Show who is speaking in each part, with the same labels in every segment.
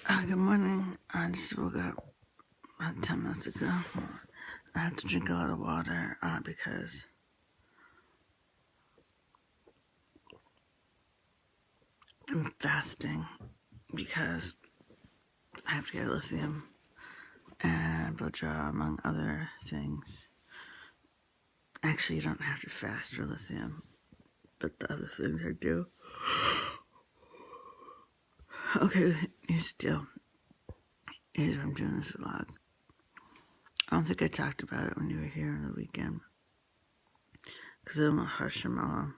Speaker 1: Good morning. I just woke up about 10 minutes ago. I have to drink a lot of water because I'm fasting because I have to get lithium and blood draw, among other things. Actually, you don't have to fast for lithium, but the other things I do. Okay, here's the deal. Here's why I'm doing this vlog. I don't think I talked about it when you were here on the weekend because I'm a Hashanah,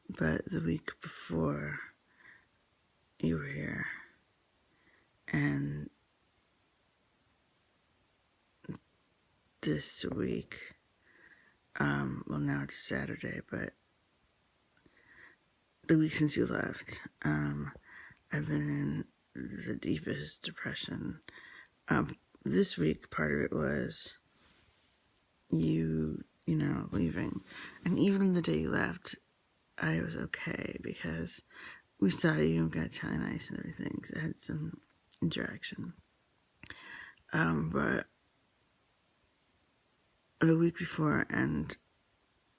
Speaker 1: but the week before you were here, and this week, well, now it's Saturday, but the week since you left, I've been in the deepest depression. This week, part of it was you leaving. And even the day you left, I was okay because we saw you and got Italian ice and everything. So I had some interaction. But the week before and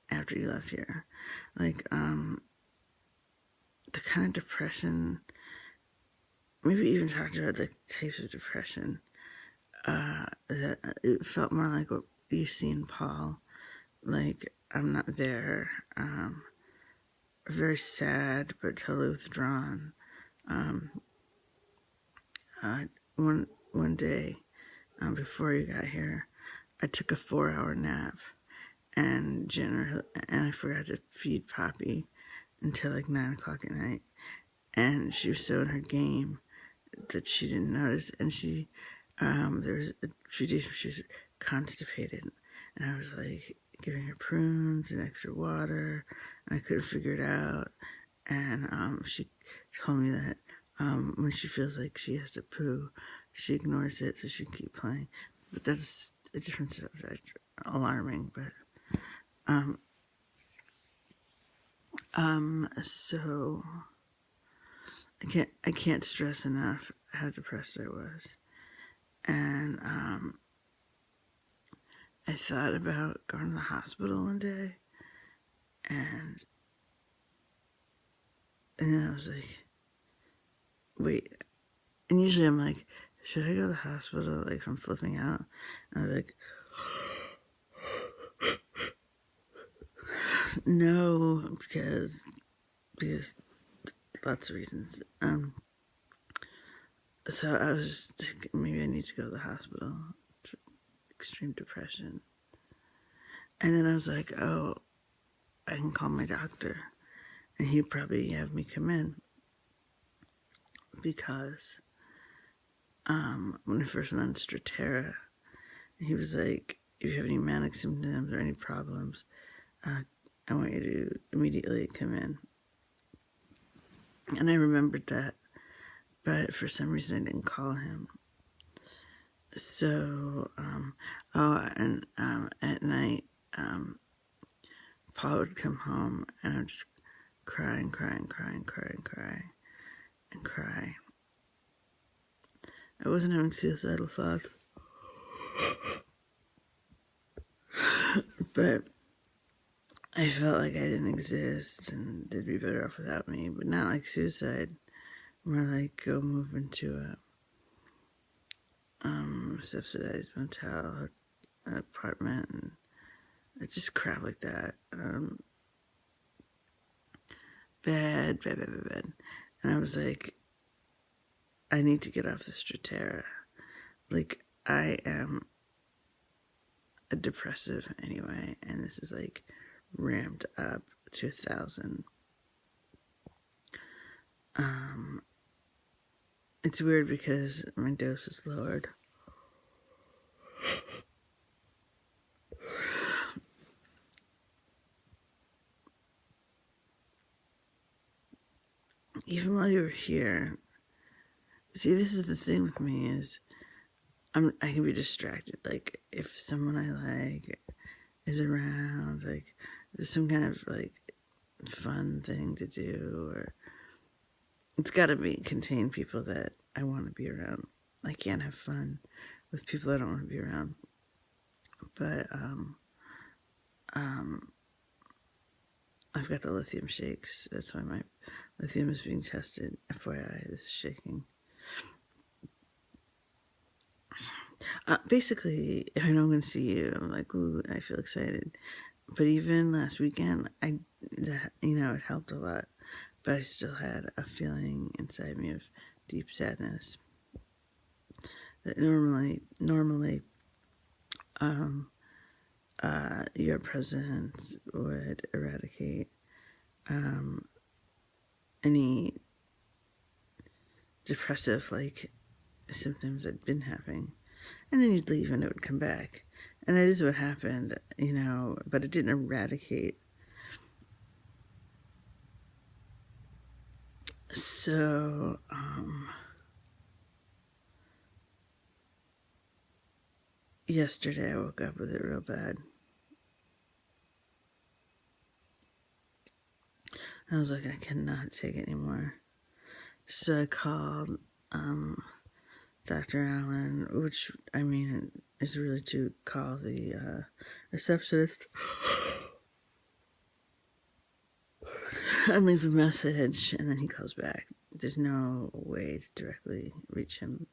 Speaker 1: after you left here, like, the kind of depression, maybe even talked about the types of depression, that it felt more like what you see in Paul, like I'm not there, very sad but totally withdrawn. One day, before you got here, I took a 4-hour nap, and I forgot to feed Poppy until like 9 o'clock at night, and she was so in her game that she didn't notice, and there was a few days where she was constipated, and I was like giving her prunes and extra water, and I couldn't figure it out, and she told me that when she feels like she has to poo, she ignores it so she can keep playing, but that's a different subject, alarming, but so I can't stress enough how depressed I was. And I thought about going to the hospital one day, and then I was like, wait. And usually I'm like, should I go to the hospital, like, from flipping out? And I was like, no, because lots of reasons. So I was maybe I need to go to the hospital. Extreme depression. And then I was like, oh, I can call my doctor, and he'd probably have me come in, because when I first went on Strattera, he was like, if you have any manic symptoms or any problems, I want you to immediately come in. And I remembered that, but for some reason I didn't call him. So, at night, Paul would come home, and I'd just cry and cry and cry and cry and cry and cry. I wasn't having suicidal thoughts, but I felt like I didn't exist and they'd be better off without me, but not like suicide. More like go move into a subsidized motel apartment, and just crap like that. Bad. And I was like, I need to get off the Strattera. Like, I am a depressive anyway, and this is like ramped up to 1,000. It's weird because my dose is lowered. Even while you were here, see, this is the thing with me is I can be distracted. Like, if someone I like is around, like, there's some kind of like fun thing to do, or it's got to be contain people that I want to be around. I can't have fun with people I don't want to be around. But I've got the lithium shakes. That's why my lithium is being tested. FYI, this is shaking. Basically, if I know I'm going to see you, I'm like, ooh, I feel excited. But even last weekend, it helped a lot. But I still had a feeling inside me of deep sadness that normally, your presence would eradicate any depressive symptoms I'd been having, and then you'd leave and it would come back, and that is what happened, but it didn't eradicate. So yesterday I woke up with it real bad. I was like, I cannot take it anymore. So I called Dr. Allen, which, is really to call the receptionist and leave a message, and then he calls back. There's no way to directly reach him.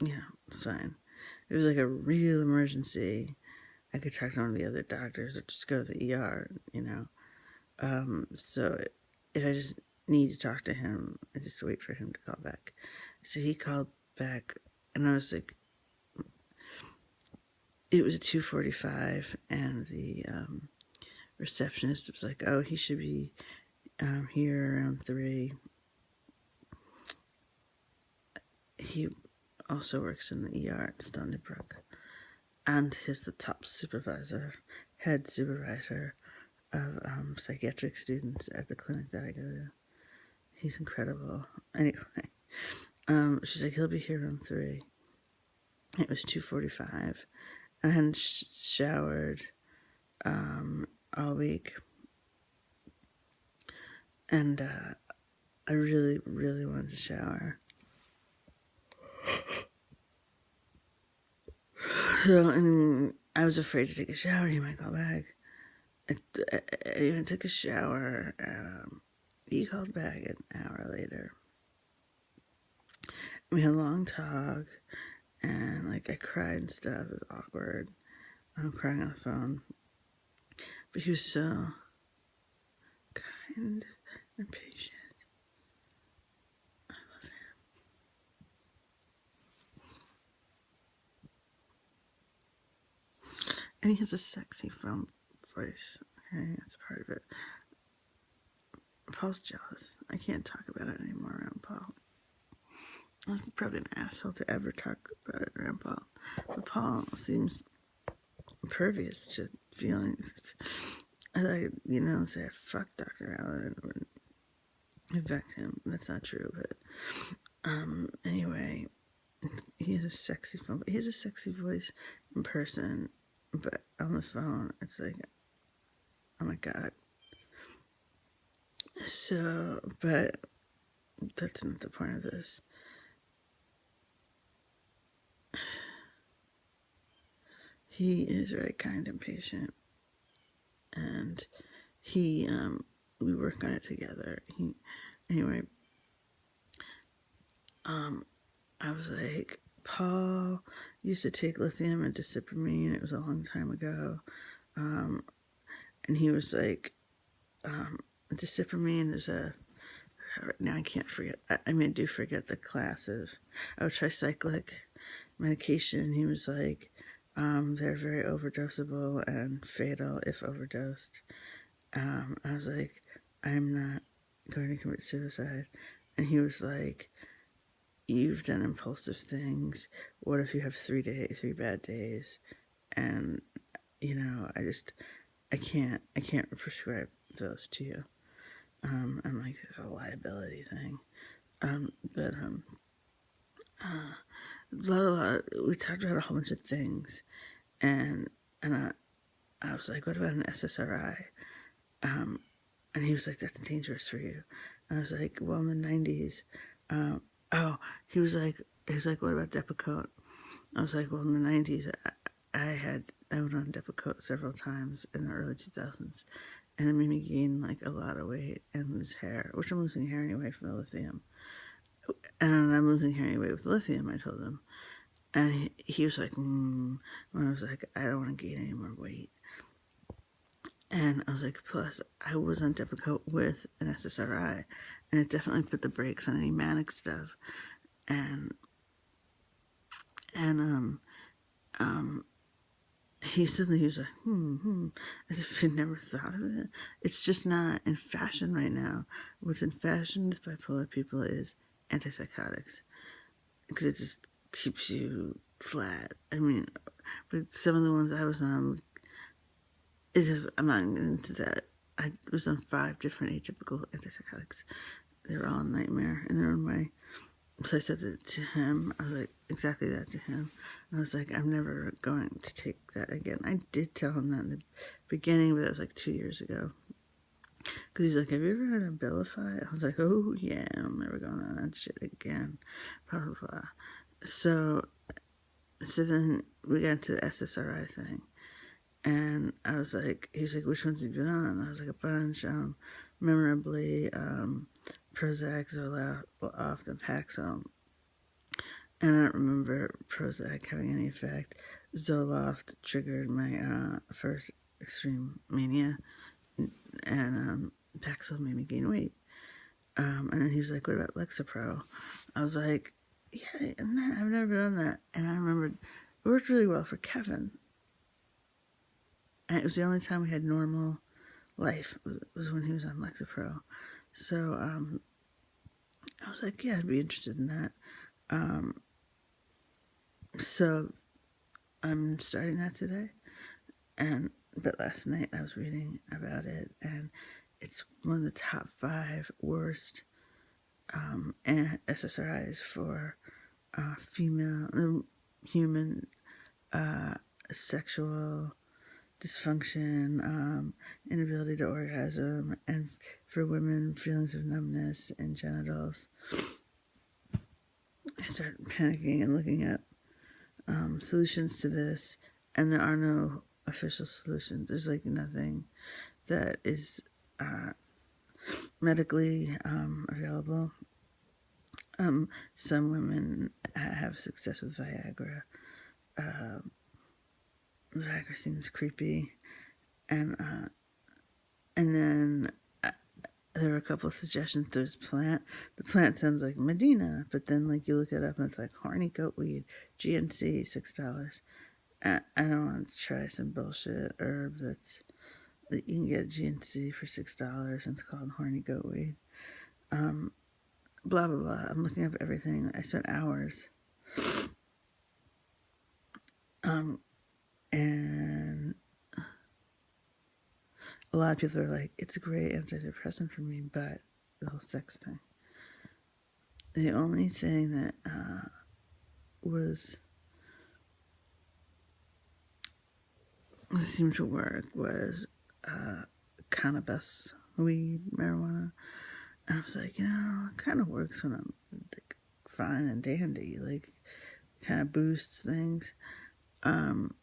Speaker 1: Yeah, it's fine. It was like a real emergency. I could talk to one of the other doctors or just go to the ER, So if I just need to talk to him, I just wait for him to call back. So he called back, and I was like, it was 2:45, and the receptionist was like, oh, he should be here around 3. He also works in the ER at Stony Brook, and he's the top head supervisor of psychiatric students at the clinic that I go to. He's incredible. Anyway, she's like, he'll be here around 3. It was 2:45. I hadn't showered all week, and I really, really wanted to shower. So, and I was afraid to take a shower. He might call back. I even took a shower, and he called back an hour later. We had a long talk, and I cried and stuff. It was awkward. I'm crying on the phone. But he was so kind and patient. I love him. And he has a sexy phone voice. Okay, that's part of it. Paul's jealous. I can't talk about it anymore around Paul. I'm probably an asshole to ever talk about it around Paul. But Paul seems impervious to feelings. I say fuck Dr. Allen or infect him. That's not true, but anyway, he has a sexy phone. He has a sexy voice in person, but on the phone, it's like, oh my god. So, but that's not the point of this. He is very kind and patient, and we work on it together. Anyway, I was like, Paul used to take lithium and disipramine. It was a long time ago, and he was like, disipramine is now I can't forget. I do forget the class of tricyclic medication. He was like, they're very overdosable and fatal if overdosed. I was like, I'm not going to commit suicide. And he was like, you've done impulsive things. What if you have 3 bad days? And, I can't prescribe those to you. I'm like, it's a liability thing. We talked about a whole bunch of things, and I was like, what about an SSRI? And he was like, that's dangerous for you. And I was like, well, in the 90s, um, oh, he was like, what about Depakote? I was like, well, in the 90s, I went on Depakote several times in the early 2000s, and it made me gain like a lot of weight and lose hair, which I'm losing hair anyway from the lithium. And I'm losing hair anyway with lithium, I told him. And he was like, When I was like, I don't want to gain any more weight. And I was like, plus, I was on Depakote with an SSRI, and it definitely put the brakes on any manic stuff. And and he suddenly was like, as if he'd never thought of it. It's just not in fashion right now. What's in fashion with bipolar people is antipsychotics, because it just keeps you flat. I mean, but some of the ones I was on, I'm not into that. I was on 5 different atypical antipsychotics. They were all a nightmare in their own way. So I said that to him. I was like, exactly that to him. And I was like, I'm never going to take that again. I did tell him that in the beginning, but that was like 2 years ago. Because he's like, have you ever heard of Abilify? I was like, oh, yeah, I'm never going on that shit again. Blah, blah, blah. So then we got into the SSRI thing. And I was like, he's like, which ones have you been on? I was like, a bunch. Memorably, Prozac, Zoloft, and Paxil. And I don't remember Prozac having any effect. Zoloft triggered my first extreme mania, and Paxil made me gain weight. And then he was like, what about Lexapro? I was like, yeah, nah, I've never been on that. And I remembered it worked really well for Kevin. And it was the only time we had normal life was when he was on Lexapro. So I was like, yeah, I'd be interested in that. So I'm starting that today. But last night I was reading about it, and it's one of the top 5 worst SSRIs for female human sexual dysfunction, inability to orgasm, and for women, feelings of numbness in genitals. I started panicking and looking up solutions to this, and there are no official solutions. There's like nothing that is medically available. Some women have success with Viagra. Viagra seems creepy, and then there were a couple of suggestions. There's plant. The plant sounds like Medina, but then like you look it up and it's like horny goat weed, GNC, $6. I don't want to try some bullshit herb that you can get GNC for $6 and it's called horny goat weed. Blah blah blah. I'm looking up everything. I spent hours. And a lot of people are like, it's a great antidepressant for me, but the whole sex thing. The only thing that seemed to work was cannabis, weed, marijuana. And I was like, it kind of works when I'm like, fine and dandy, like kind of boosts things.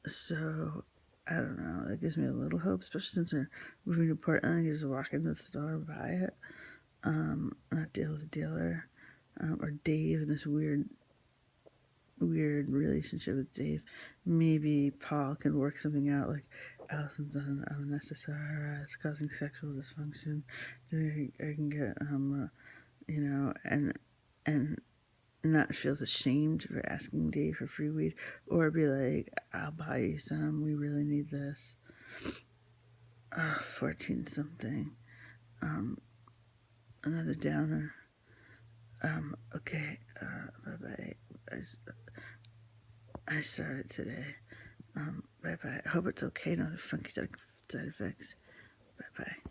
Speaker 1: So I don't know. That gives me a little hope, especially since we're moving to Portland. You just walk into the store and buy it. Not deal with a dealer, or Dave in this weird relationship with Dave. Maybe Paul can work something out. Like Allison's on an SSRI, it's causing sexual dysfunction. I can get and not feel ashamed for asking Dave for free weed, or be like, I'll buy you some, we really need this. 14 something. Another downer. Okay, bye-bye. I started today. Bye-bye. I hope it's okay, no other funky side effects. Bye-bye.